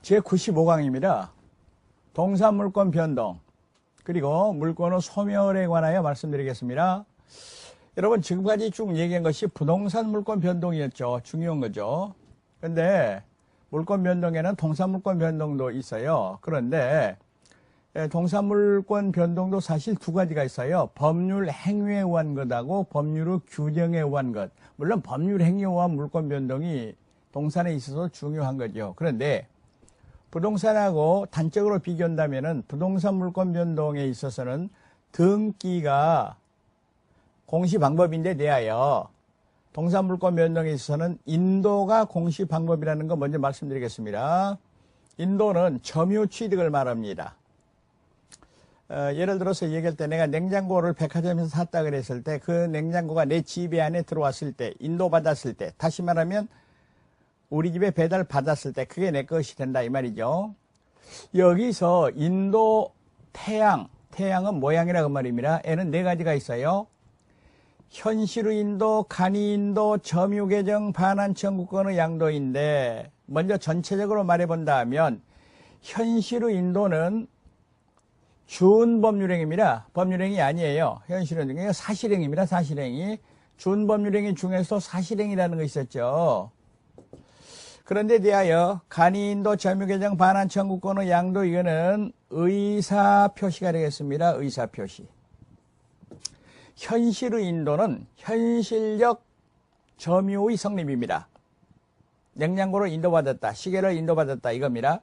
제95강입니다. 동사물권 변동 그리고 물권의 소멸에 관하여 말씀드리겠습니다. 여러분 지금까지 쭉 얘기한 것이 부동산 물권 변동이었죠. 중요한 거죠. 근데 물권 변동에는 동사물권 변동도 있어요. 그런데 동사물권 변동도 사실 두 가지가 있어요. 법률 행위에 의한 것하고 법률의 규정에 의한 것. 물론 법률 행위에 의한 물권 변동이 동산에 있어서 중요한 거죠. 그런데 부동산하고 단적으로 비교한다면은 부동산 물권 변동에 있어서는 등기가 공시 방법인데 대하여 동산 물권 변동에 있어서는 인도가 공시 방법이라는 거 먼저 말씀드리겠습니다. 인도는 점유 취득을 말합니다. 예를 들어서 얘기할 때 내가 냉장고를 백화점에서 샀다 그랬을 때 그 냉장고가 내 집 안에 들어왔을 때 인도 받았을 때 다시 말하면 우리 집에 배달 받았을 때 그게 내 것이 된다 이 말이죠. 여기서 인도 태양은 모양이라고 말입니다. 애는 네 가지가 있어요. 현실의 인도, 간이 인도, 점유 개정, 반환 청구권의 양도인데 먼저 전체적으로 말해본다면 현실의 인도는 준법률행위입니다. 법률행위 아니에요. 현실은 사실행위입니다. 사실행위. 준법률행위 중에서 사실행위라는 거 있었죠. 그런데 대하여 간이인도, 점유개정, 반환 청구권의 양도 이거는 의사표시가 되겠습니다. 의사표시. 현실의 인도는 현실적 점유의 성립입니다. 냉장고를 인도받았다, 시계를 인도받았다 이겁니다.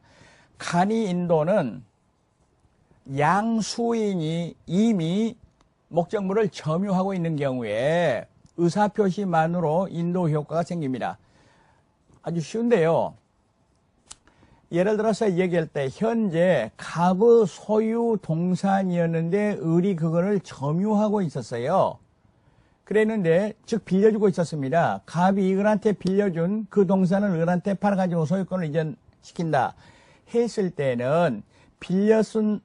간이인도는 양수인이 이미 목적물을 점유하고 있는 경우에 의사표시만으로 인도 효과가 생깁니다. 아주 쉬운데요. 예를 들어서 얘기할 때 현재 갑의 소유 동산이었는데 을이 그거를 점유하고 있었어요. 그랬는데 즉 빌려주고 있었습니다. 갑이 을한테 빌려준 그 동산을 을한테 팔아가지고 소유권을 이전시킨다 했을 때는 빌려쓴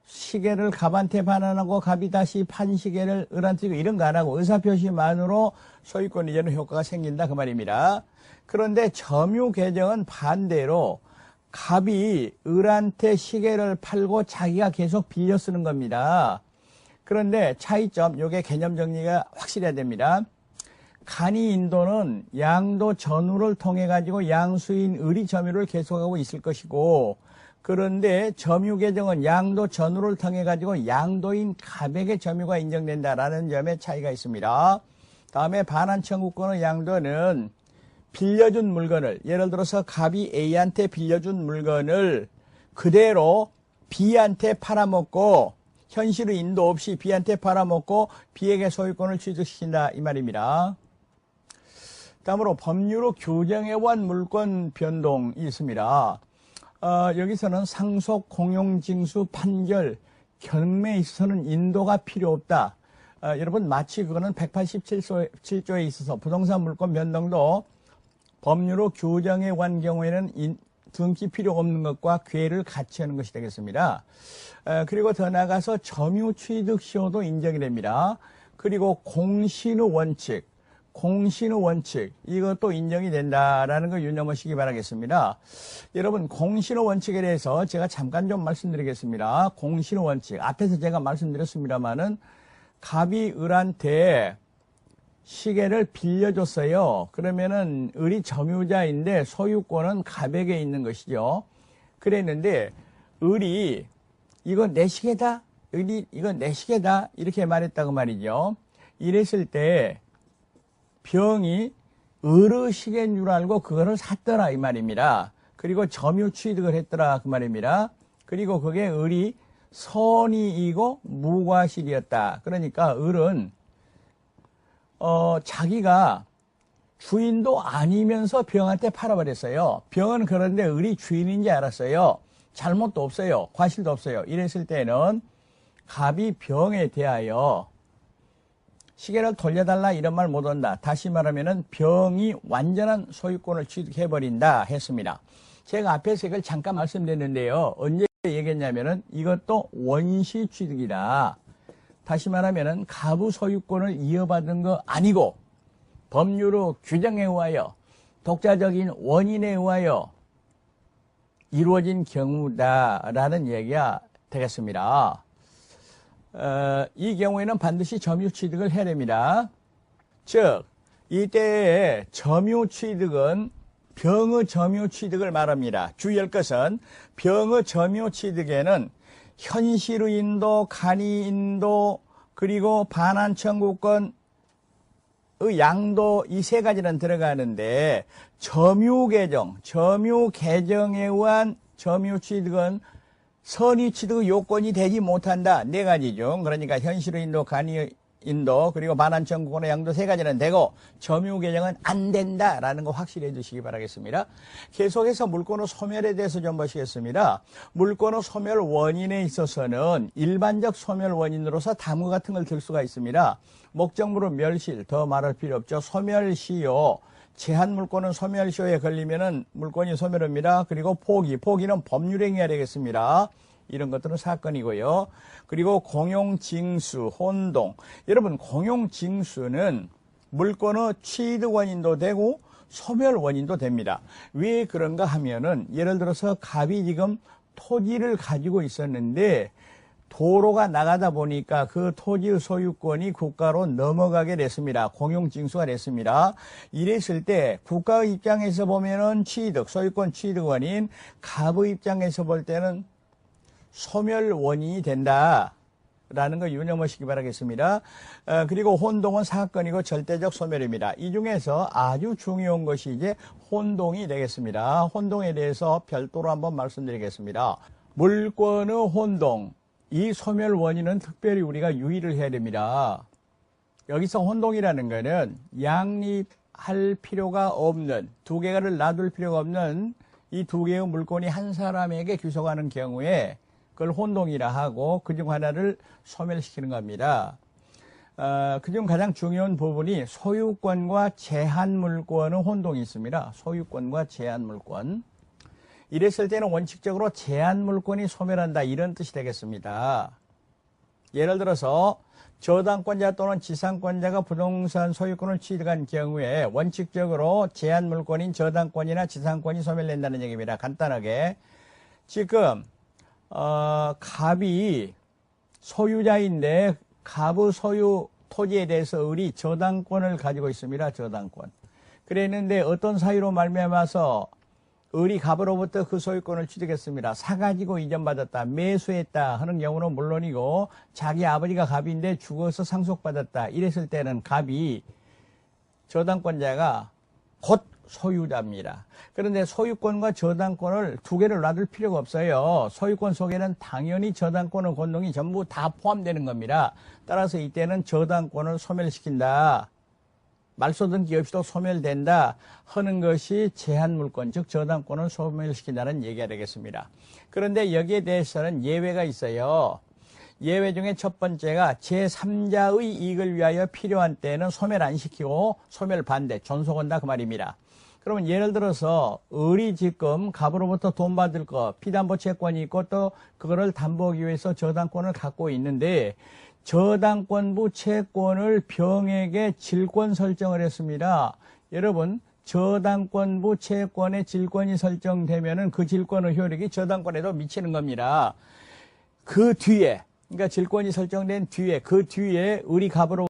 시계를 갑한테 반환하고 갑이 다시 판 시계를 을한테 주고 이런 거 안 하고 의사표시만으로 소유권 이전의 효과가 생긴다 그 말입니다. 그런데 점유 개정은 반대로 갑이 을한테 시계를 팔고 자기가 계속 빌려 쓰는 겁니다. 그런데 차이점, 요게 개념 정리가 확실해야 됩니다. 간이인도는 양도 전후를 통해 가지고 양수인 을이 점유를 계속하고 있을 것이고 그런데 점유 개정은 양도 전후를 통해 가지고 양도인 갑에게 점유가 인정된다라는 점에 차이가 있습니다. 다음에 반환 청구권의 양도는 빌려준 물건을 예를 들어서 갑이 A한테 빌려준 물건을 그대로 B한테 팔아먹고 현실의 인도 없이 B한테 팔아먹고 B에게 소유권을 취득시킨다 이 말입니다. 다음으로 법률의 규정에 의한 물권 변동이 있습니다. 여기서는 상속, 공용, 징수, 판결, 경매에 있어서는 인도가 필요 없다. 여러분 마치 그거는 187조에 있어서 부동산 물권 변동도 법률의 규정에 관한 경우에는 등기 필요 없는 것과 괴를 같이 하는 것이 되겠습니다. 그리고 더 나아가서 점유 취득 시효도 인정이 됩니다. 그리고 공신의 원칙 이것도 인정이 된다라는 거 유념하시기 바라겠습니다. 여러분 공신의 원칙에 대해서 제가 잠깐 좀 말씀드리겠습니다. 공신의 원칙 앞에서 제가 말씀드렸습니다마는 갑이 을한테 시계를 빌려줬어요. 그러면은 을이 점유자인데 소유권은 갑에게 있는 것이죠. 그랬는데 을이 이거 내 시계다, 이거 내 시계다 이렇게 말했다고 말이죠. 이랬을 때 병이 을의 시계인 줄 알고 그거를 샀더라 이 말입니다. 그리고 점유 취득을 했더라 그 말입니다. 그리고 그게 을이 선의이고 무과실이었다. 그러니까 을은 자기가 주인도 아니면서 병한테 팔아버렸어요. 병은 그런데 을이 주인인지 알았어요. 잘못도 없어요. 과실도 없어요. 이랬을 때는 갑이 병에 대하여 시계를 돌려달라 이런 말 못한다. 다시 말하면은 병이 완전한 소유권을 취득해버린다 했습니다. 제가 앞에서 이걸 잠깐 말씀드렸는데요. 언제 얘기했냐면은 이것도 원시 취득이다. 다시 말하면은 갑의 소유권을 이어받은 거 아니고 법률의 규정에 의하여 독자적인 원인에 의하여 이루어진 경우다라는 얘기가 되겠습니다. 이 경우에는 반드시 점유취득을 해야 됩니다. 즉 이때의 점유취득은 병의 점유취득을 말합니다. 주의할 것은 병의 점유취득에는 현실의인도, 간이인도, 그리고 반환청구권의 양도 이 세 가지는 들어가는데 점유계정에 의한 점유취득은 선의취득의 요건이 되지 못한다. 네 가지죠. 그러니까 현실의인도, 간이인도, 그리고 반환청구권의 양도 세 가지는 되고 점유계정은 안 된다라는 거 확실히 해주시기 바라겠습니다. 계속해서 물권의 소멸에 대해서 좀 보시겠습니다. 물권의 소멸 원인에 있어서는 일반적 소멸 원인으로서 다음과 같은 걸 들 수가 있습니다. 목적물의 멸실, 더 말할 필요 없죠. 소멸시효, 제한물권은 소멸시효에 걸리면은 물권이 소멸합니다. 그리고 포기는 법률행위가 되겠습니다. 이런 것들은 사건이고요. 그리고 공용징수, 혼동. 여러분, 공용징수는 물권의 취득 원인도 되고 소멸 원인도 됩니다. 왜 그런가 하면은 예를 들어서 갑이 지금 토지를 가지고 있었는데 도로가 나가다 보니까 그 토지의 소유권이 국가로 넘어가게 됐습니다. 공용징수가 됐습니다. 이랬을 때 국가의 입장에서 보면은 소유권 취득 원인, 갑의 입장에서 볼 때는 소멸 원인이 된다라는 거 유념하시기 바라겠습니다. 그리고 혼동은 사건이고 절대적 소멸입니다. 이 중에서 아주 중요한 것이 이제 혼동이 되겠습니다. 혼동에 대해서 별도로 한번 말씀드리겠습니다. 물권의 혼동, 이 소멸 원인은 특별히 우리가 유의를 해야 됩니다. 여기서 혼동이라는 것은 양립할 필요가 없는, 두 개를 놔둘 필요가 없는 이 두 개의 물권이 한 사람에게 귀속하는 경우에 그걸 혼동이라 하고 그중 하나를 소멸시키는 겁니다. 그중 가장 중요한 부분이 소유권과 제한물권의 혼동이 있습니다. 소유권과 제한물권. 이랬을 때는 원칙적으로 제한물권이 소멸한다 이런 뜻이 되겠습니다. 예를 들어서 저당권자 또는 지상권자가 부동산 소유권을 취득한 경우에 원칙적으로 제한물권인 저당권이나 지상권이 소멸된다는 얘기입니다. 간단하게 지금 갑이 소유자인데 갑의 소유 토지에 대해서 을이 저당권을 가지고 있습니다. 저당권. 그랬는데 어떤 사유로 말미암아서 을이 갑으로부터 그 소유권을 취득했습니다. 사가지고 이전받았다, 매수했다 하는 경우는 물론이고 자기 아버지가 갑인데 죽어서 상속받았다. 이랬을 때는 갑이 저당권자가 곧 소유자입니다. 그런데 소유권과 저당권을 두 개를 놔둘 필요가 없어요. 소유권 속에는 당연히 저당권의 권동이 전부 다 포함되는 겁니다. 따라서 이때는 저당권을 소멸시킨다. 말소등기 없이도 소멸된다 하는 것이 제한물권, 즉 저당권을 소멸시킨다는 얘기가 되겠습니다. 그런데 여기에 대해서는 예외가 있어요. 예외 중에 첫 번째가 제3자의 이익을 위하여 필요한 때는 소멸 안 시키고 소멸 반대, 존속한다 그 말입니다. 그러면 예를 들어서 을이 지금 갑으로부터 돈 받을 거, 피담보 채권이 있고 또 그거를 담보하기 위해서 저당권을 갖고 있는데 저당권부 채권을 병에게 질권 설정을 했습니다. 여러분, 저당권부 채권의 질권이 설정되면은 그 질권의 효력이 저당권에도 미치는 겁니다. 그 뒤에, 그러니까 질권이 설정된 뒤에, 그 뒤에 을이 갑으로